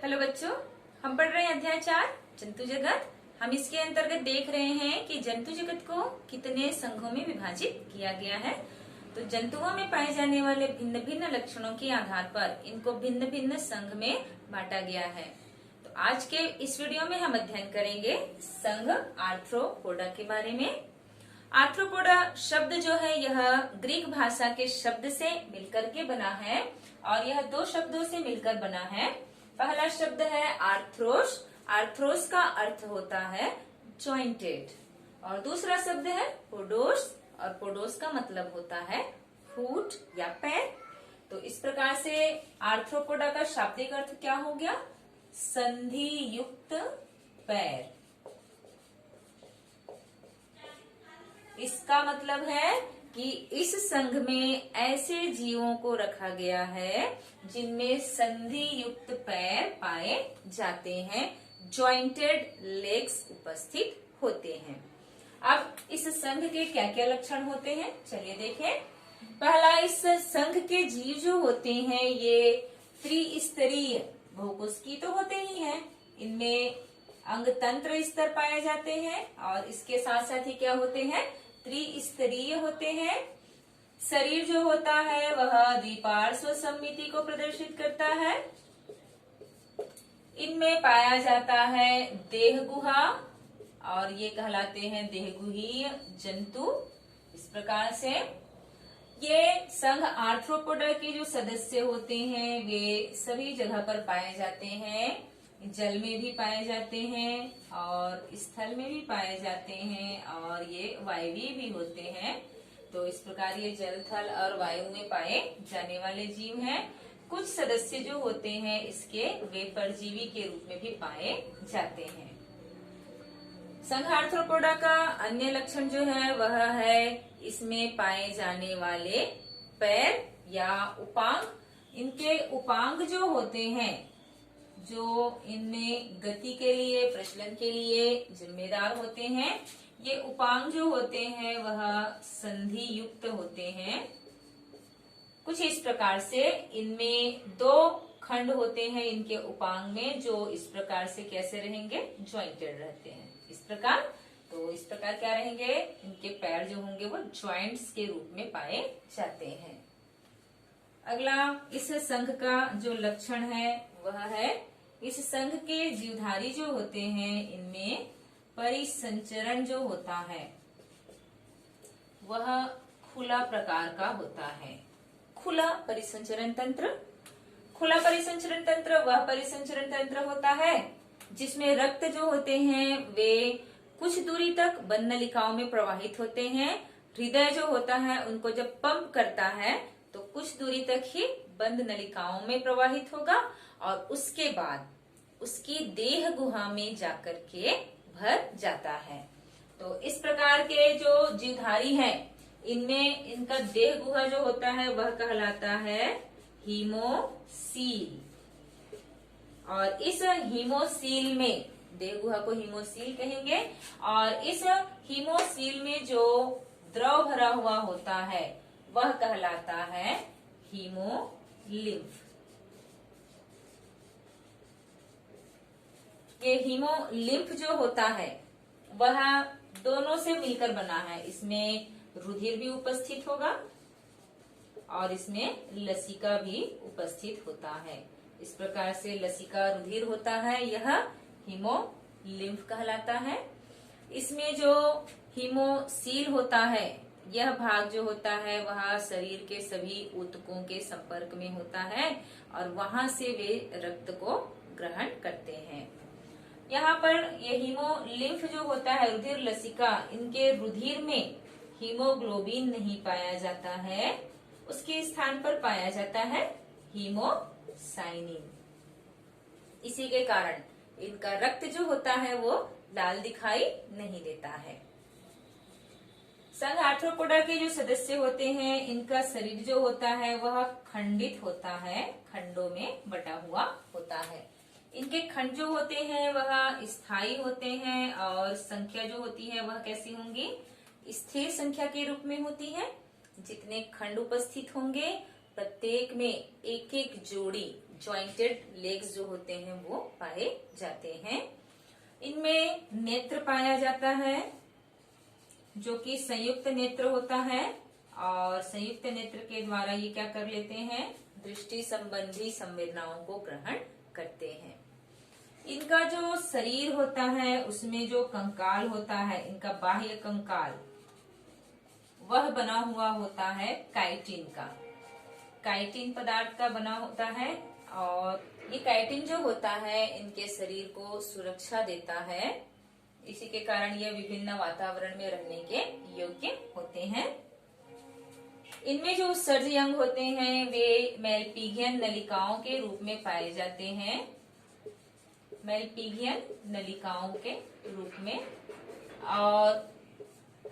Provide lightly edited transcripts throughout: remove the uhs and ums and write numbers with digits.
Hello बच्चों, हम पढ़ रहे हैं अध्याय 4 जंतु जगत। हम इसके अंतर्गत देख रहे हैं कि जंतु जगत को कितने संघों में विभाजित किया गया है। तो जंतुओं में पाए जाने वाले भिन्न भिन्न लक्षणों के आधार पर इनको भिन्न भिन्न संघ में बांटा गया है। तो आज के इस वीडियो में हम अध्ययन करेंगे संघ आर्थ्रोपोडा के बारे में। आर्थ्रोपोडा शब्द जो है यह ग्रीक भाषा के शब्द से मिलकर के बना है और यह दो शब्दों से मिलकर बना है। पहला शब्द है आर्थ्रोस। आर्थ्रोस का अर्थ होता है जॉइंटेड और दूसरा शब्द है पोडोस और पोडोस का मतलब होता है फुट या पैर। तो इस प्रकार से आर्थ्रोपोडा का शाब्दिक अर्थ क्या हो गया? संधि युक्त पैर। इसका मतलब है कि इस संघ में ऐसे जीवों को रखा गया है जिनमें संधि युक्त पैर पाए जाते हैं, जॉइंटेड लेग्स उपस्थित होते हैं। अब इस संघ के क्या क्या लक्षण होते हैं, चलिए देखें। पहला, इस संघ के जीव जो होते हैं ये त्रिस्तरीय बहुकोशिकीय तो होते ही हैं। इनमें अंग तंत्र स्तर पाए जाते हैं और इसके साथ साथ ही क्या होते हैं, त्रिस्तरीय होते हैं। शरीर जो होता है वह द्विपार्श्व सममिति को प्रदर्शित करता है। इनमें पाया जाता है देह गुहा और ये कहलाते हैं देहगुहीय जंतु। इस प्रकार से ये संघ आर्थ्रोपोडा के जो सदस्य होते हैं वे सभी जगह पर पाए जाते हैं। जल में भी पाए जाते हैं और स्थल में भी पाए जाते हैं और ये वायवीय भी होते हैं। तो इस प्रकार ये जल, थल और वायु में पाए जाने वाले जीव हैं। कुछ सदस्य जो होते हैं इसके वे परजीवी के रूप में भी पाए जाते हैं। संघ आर्थ्रोपोडा का अन्य लक्षण जो है वह है इसमें पाए जाने वाले पैर या उपांग। इनके उपांग जो होते हैं जो इनमें गति के लिए, प्रचलन के लिए जिम्मेदार होते हैं, ये उपांग जो होते हैं वह संधि युक्त होते हैं। कुछ इस प्रकार से इनमें दो खंड होते हैं इनके उपांग में जो इस प्रकार से कैसे रहेंगे, ज्वाइंटेड रहते हैं। इस प्रकार तो इस प्रकार क्या रहेंगे, इनके पैर जो होंगे वो ज्वाइंट्स के रूप में पाए जाते हैं। अगला, इस संघ का जो लक्षण है वह है इस संघ के जीवधारी जो होते हैं इनमें परिसंचरण जो होता है वह खुला प्रकार का होता है। खुला परिसंचरण तंत्र। खुला परिसंचरण तंत्र वह परिसंचरण तंत्र होता है जिसमें रक्त जो होते हैं वे कुछ दूरी तक बंद नलिकाओं में प्रवाहित होते हैं। हृदय जो होता है उनको जब पंप करता है तो कुछ दूरी तक ही बंद नलिकाओं में प्रवाहित होगा और उसके बाद उसकी देह गुहा में जाकर के भर जाता है। तो इस प्रकार के जो जीवधारी हैं इनमें इनका देह गुहा जो होता है वह कहलाता है हीमोसील और इस हीमोसील में, देह गुहा को हीमोसील कहेंगे, और इस हीमोसील में जो द्रव भरा हुआ होता है वह कहलाता है हीमोलिम्फ। ये हीमोलिम्फ जो होता है वह दोनों से मिलकर बना है। इसमें रुधिर भी उपस्थित होगा और इसमें लसिका भी उपस्थित होता है। इस प्रकार से लसिका रुधिर होता है, यह हीमोलिम्फ कहलाता है। इसमें जो हीमोसील होता है यह भाग जो होता है वह शरीर के सभी ऊतकों के संपर्क में होता है और वहां से वे रक्त को ग्रहण करते हैं। यहाँ पर ये हीमोलिम्फ जो होता है, रुधिर लसिका, इनके रुधिर में हीमोग्लोबिन नहीं पाया जाता है, उसके स्थान पर पाया जाता है हीमोसाइनिन। इसी के कारण इनका रक्त जो होता है वो लाल दिखाई नहीं देता है। संघ आर्थ्रोपोडा के जो सदस्य होते हैं इनका शरीर जो होता है वह खंडित होता है, खंडों में बटा हुआ होता है। इनके खंड जो होते हैं वह स्थायी होते हैं और संख्या जो होती है वह कैसी होंगी, स्थिर संख्या के रूप में होती है। जितने खंड उपस्थित होंगे प्रत्येक में एक एक जोड़ी जॉइंटेड लेग्स जो होते हैं वो पाए जाते हैं। इनमें नेत्र पाया जाता है जो कि संयुक्त नेत्र होता है, और संयुक्त नेत्र के द्वारा ये क्या कर लेते हैं, दृष्टि संबंधी संवेदनाओं को ग्रहण करते हैं। इनका जो शरीर होता है उसमें जो कंकाल होता है, इनका बाह्य कंकाल, वह बना हुआ होता है काइटिन का, काइटिन पदार्थ का बना होता है। और ये काइटिन जो होता है इनके शरीर को सुरक्षा देता है, इसी के कारण ये विभिन्न वातावरण में रहने के योग्य होते हैं। इनमें जो उत्सर्जी अंग होते हैं वे मेलपिगियन नलिकाओं के रूप में पाए जाते हैं, मेलपिगियन नलिकाओं के रूप में, और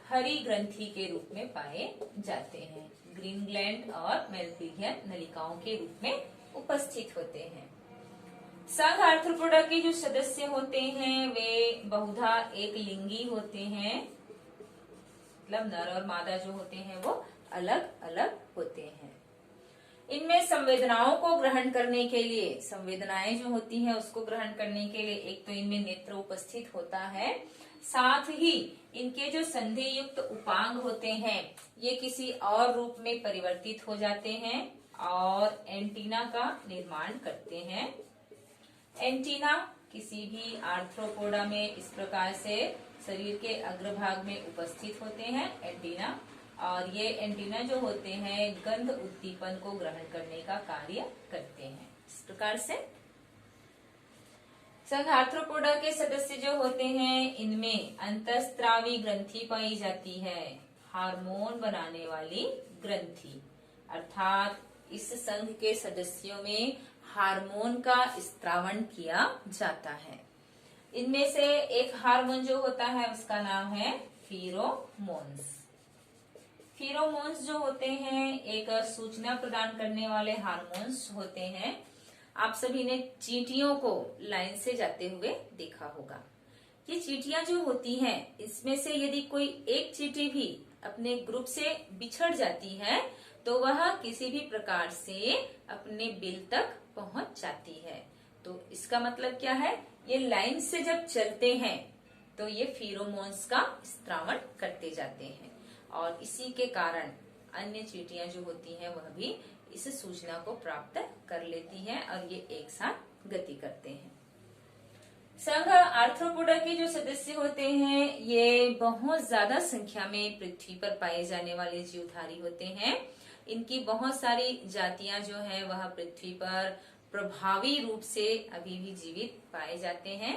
हरी ग्रंथि के रूप में पाए जाते हैं। ग्रीन ग्लैंड और मेलपिगियन नलिकाओं के रूप में उपस्थित होते हैं। संघ आर्थ्रोपोडा के जो सदस्य होते हैं वे बहुधा एक लिंगी होते हैं, मतलब नर और मादा जो होते हैं वो अलग अलग होते हैं। इनमें संवेदनाओं को ग्रहण करने के लिए, संवेदनाएं जो होती हैं उसको ग्रहण करने के लिए एक तो इनमें नेत्र उपस्थित होता है, साथ ही इनके जो संधि युक्त उपांग होते हैं ये किसी और रूप में परिवर्तित हो जाते हैं और एंटीना का निर्माण करते हैं। एंटीना किसी भी आर्थ्रोपोडा में इस प्रकार से शरीर के अग्रभाग में उपस्थित होते हैं एंटीना, और ये एंटीना जो होते हैं गंध उद्दीपन को ग्रहण करने का कार्य करते हैं। इस प्रकार से संघ आर्थ्रोपोडा के सदस्य जो होते हैं इनमें अंतःस्रावी ग्रंथि पाई जाती है, हार्मोन बनाने वाली ग्रंथि, अर्थात इस संघ के सदस्यों में हार्मोन का स्त्रावण किया जाता है। इनमें से एक हार्मोन जो होता है उसका नाम है फीरोमोन्स। फीरोमोन्स जो होते हैं एक सूचना प्रदान करने वाले हार्मोन्स होते हैं। आप सभी ने चींटियों को लाइन से जाते हुए देखा होगा। ये चींटियां जो होती हैं इसमें से यदि कोई एक चींटी भी अपने ग्रुप से बिछड़ जाती है तो वह किसी भी प्रकार से अपने बिल तक पहुंच जाती है। तो इसका मतलब क्या है, ये लाइन से जब चलते हैं तो ये फीरोमोन्स का स्त्रावण करते जाते हैं, और इसी के कारण अन्य चींटियां जो होती हैं वह भी इस सूचना को प्राप्त कर लेती हैं और ये एक साथ गति करते हैं। संघ आर्थ्रोपोडा के जो सदस्य होते हैं ये बहुत ज्यादा संख्या में पृथ्वी पर पाए जाने वाले जीवधारी होते हैं। इनकी बहुत सारी जातियां जो है वह पृथ्वी पर प्रभावी रूप से अभी भी जीवित पाए जाते हैं।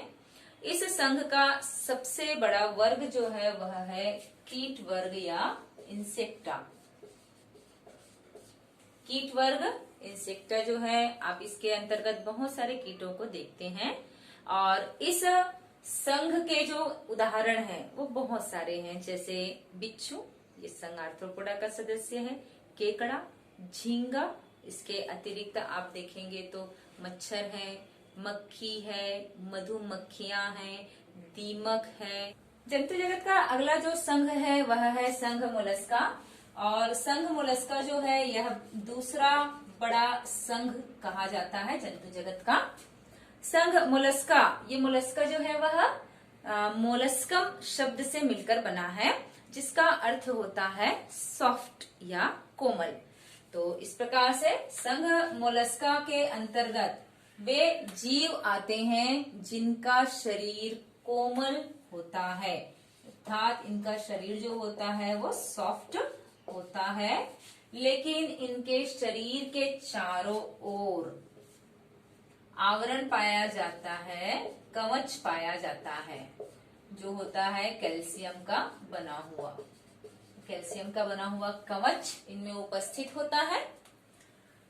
इस संघ का सबसे बड़ा वर्ग जो है वह है कीट वर्ग या इंसेक्टा। कीट वर्ग इंसेक्टा जो है, आप इसके अंतर्गत बहुत सारे कीटों को देखते हैं, और इस संघ के जो उदाहरण हैं वो बहुत सारे हैं, जैसे बिच्छू, ये संघ आर्थ्रोपोडा का सदस्य है, केकड़ा, झींगा, इसके अतिरिक्त आप देखेंगे तो मच्छर है, मक्खी है, मधुमक्खियां हैं, दीमक है। जंतु जगत का अगला जो संघ है वह है संघ मोलस्का, और संघ मोलस्का जो है यह दूसरा बड़ा संघ कहा जाता है जंतु जगत का। संघ मोलस्का, ये मोलस्का जो है वह मोलस्कम शब्द से मिलकर बना है, जिसका अर्थ होता है सॉफ्ट या कोमल। तो इस प्रकार से संघ मोलस्का के अंतर्गत वे जीव आते हैं जिनका शरीर कोमल होता है, अर्थात इनका शरीर जो होता है वो सॉफ्ट होता है, लेकिन इनके शरीर के चारों ओर आवरण पाया जाता है, कवच पाया जाता है, जो होता है कैल्शियम का बना हुआ, कैल्शियम का बना हुआ कवच इनमें उपस्थित होता है।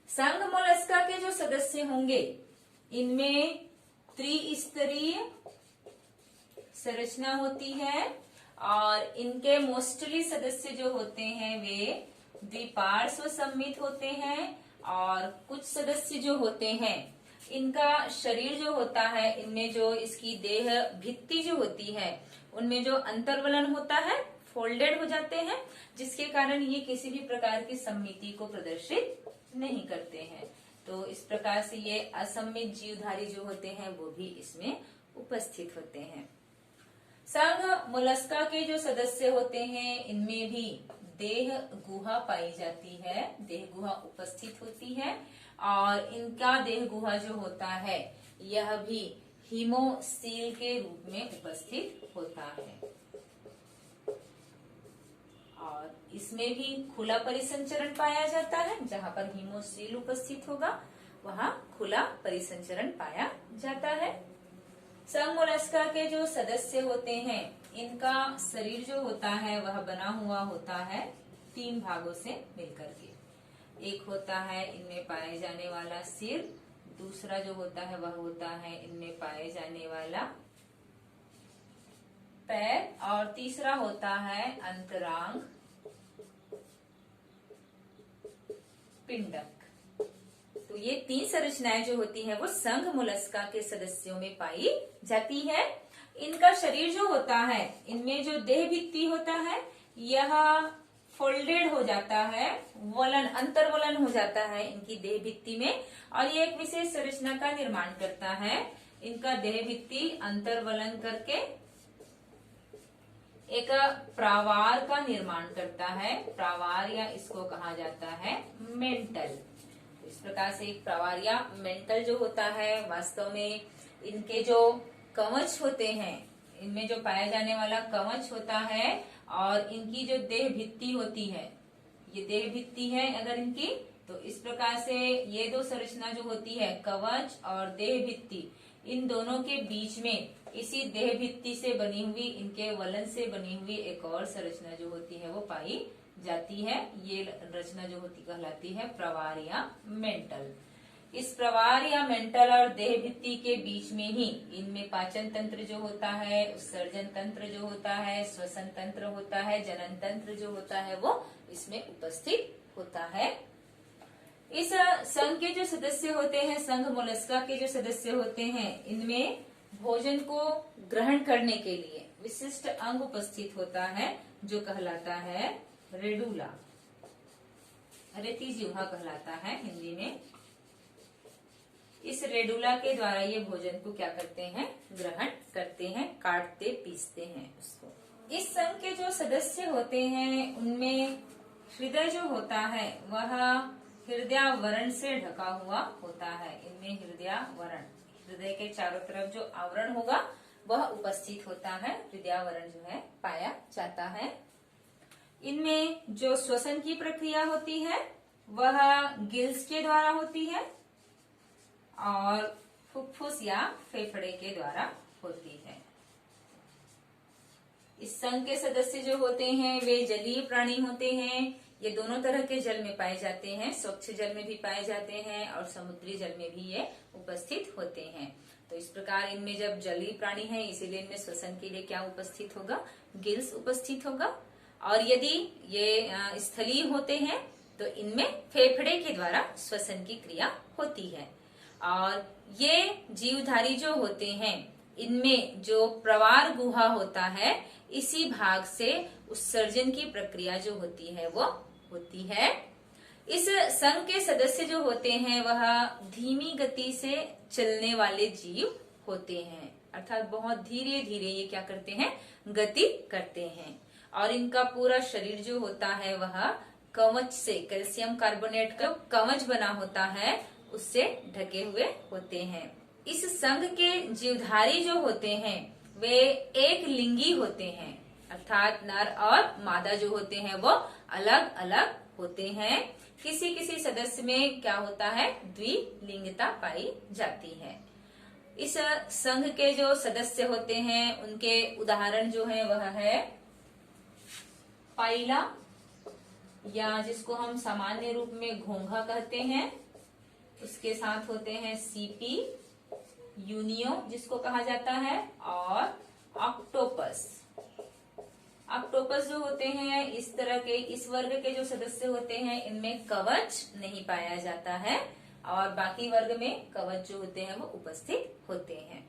संघ मोलस्का के जो सदस्य होंगे इनमें त्रिस्तरीय संरचना होती है, और इनके मोस्टली सदस्य जो होते हैं वे द्विपार्श्व सममित होते हैं, और कुछ सदस्य जो होते हैं इनका शरीर जो होता है, इनमें जो इसकी देह भित्ति जो होती है उनमें जो अंतर्वलन होता है फोल्डेड हो जाते हैं, जिसके कारण ये किसी भी प्रकार की सममिति को प्रदर्शित नहीं करते हैं। तो इस प्रकार से ये असममित जीवधारी जो होते हैं वो भी इसमें उपस्थित होते हैं। संघ मोलस्का के जो सदस्य होते हैं इनमें भी देह गुहा पाई जाती है, देह गुहा उपस्थित होती है और इनका देह गुहा जो होता है यह भी हीमोसील के रूप में उपस्थित होता है और इसमें भी खुला परिसंचरण पाया जाता है। जहां पर हीमोसील उपस्थित होगा वहां खुला परिसंचरण पाया जाता है। संघ मोलस्का के जो सदस्य होते हैं इनका शरीर जो होता है वह बना हुआ होता है 3 भागों से मिलकर के। एक होता है इनमें पाए जाने वाला सिर, दूसरा जो होता है वह होता है इनमें पाए जाने वाला पैर और तीसरा होता है अंतरांग पिंडक। तो ये 3 संरचनाएं जो होती है वो संघ मोलस्का के सदस्यों में पाई जाती है। इनका शरीर जो होता है इनमें जो देह भित्ति होता है यह फोल्डेड हो जाता है, वलन अंतर्वलन हो जाता है इनकी देह भित्ति में और ये एक विशेष संरचना का निर्माण करता है। इनका देह भित्ति अंतर्वलन करके एक प्रावार का निर्माण करता है। प्रावार या इसको कहा जाता है मेंटल। इस प्रकार से एक प्रावार या मेंटल जो होता है वास्तव में इनके जो कवच होते हैं, इनमें जो पाया जाने वाला कवच होता है और इनकी जो देह भित्ति होती है, ये देह भित्ति है अगर इनकी, तो इस प्रकार से ये 2 संरचना जो होती है कवच और देह भित्ति, इन दोनों के बीच में इसी देह भित्ति से बनी हुई, इनके वलन से बनी हुई एक और संरचना जो होती है वो पाई जाती है। ये रचना जो होती कहलाती है प्रवार या मेंटल। इस प्रवार या मेंटल और देह भित्ति के बीच में ही इनमें पाचन तंत्र जो होता है, उत्सर्जन तंत्र जो होता है, श्वसन तंत्र होता है, जनन तंत्र जो होता है वो इसमें उपस्थित होता है। इस संघ के जो सदस्य होते हैं, संघ मोलस्का के जो सदस्य होते हैं, इनमें भोजन को ग्रहण करने के लिए विशिष्ट अंग उपस्थित होता है जो कहलाता है रेडुला, रेती जिह्वा कहलाता है हिंदी में। इस रेडुला के द्वारा ये भोजन को क्या करते हैं, ग्रहण करते हैं, काटते पीसते हैं उसको। इस संघ के जो सदस्य होते हैं उनमें हृदय जो होता है वह हृदयावरण से ढका हुआ होता है। इनमें हृदयावरण, हृदय के चारों तरफ जो आवरण होगा वह उपस्थित होता है, हृदयावरण जो है पाया जाता है। इनमें जो श्वसन की प्रक्रिया होती है वह गिल्स के द्वारा होती है और फुफ्फुस या फेफड़े के द्वारा होती है। इस संघ के सदस्य जो होते हैं वे जलीय प्राणी होते हैं। ये दोनों तरह के जल में पाए जाते हैं, स्वच्छ जल में भी पाए जाते हैं और समुद्री जल में भी ये उपस्थित होते हैं। तो इस प्रकार इनमें जब जलीय प्राणी है इसीलिए इनमें श्वसन के लिए क्या उपस्थित होगा, गिल्स उपस्थित होगा। और यदि ये स्थलीय होते हैं तो इनमें फेफड़े के द्वारा श्वसन की क्रिया होती है। और ये जीवधारी जो होते हैं इनमें जो प्रवार गुहा होता है इसी भाग से उत्सर्जन की प्रक्रिया जो होती है वो होती है। इस संघ के सदस्य जो होते हैं वह धीमी गति से चलने वाले जीव होते हैं, अर्थात बहुत धीरे धीरे ये क्या करते हैं, गति करते हैं। और इनका पूरा शरीर जो होता है वह कवच से, कैल्शियम कार्बोनेट का कवच बना होता है उससे ढके हुए होते हैं। इस संघ के जीवधारी जो होते हैं वे एक लिंगी होते हैं, अर्थात नर और मादा जो होते हैं वो अलग अलग होते हैं। किसी किसी सदस्य में क्या होता है, द्विलिंगता पाई जाती है। इस संघ के जो सदस्य होते हैं उनके उदाहरण जो है वह है पाइला, या जिसको हम सामान्य रूप में घोंघा कहते हैं, उसके साथ होते हैं सीपी, यूनियो जिसको कहा जाता है, और ऑक्टोपस। ऑक्टोपस जो होते हैं इस तरह के, इस वर्ग के जो सदस्य होते हैं इनमें कवच नहीं पाया जाता है और बाकी वर्ग में कवच जो होते हैं वो उपस्थित होते हैं।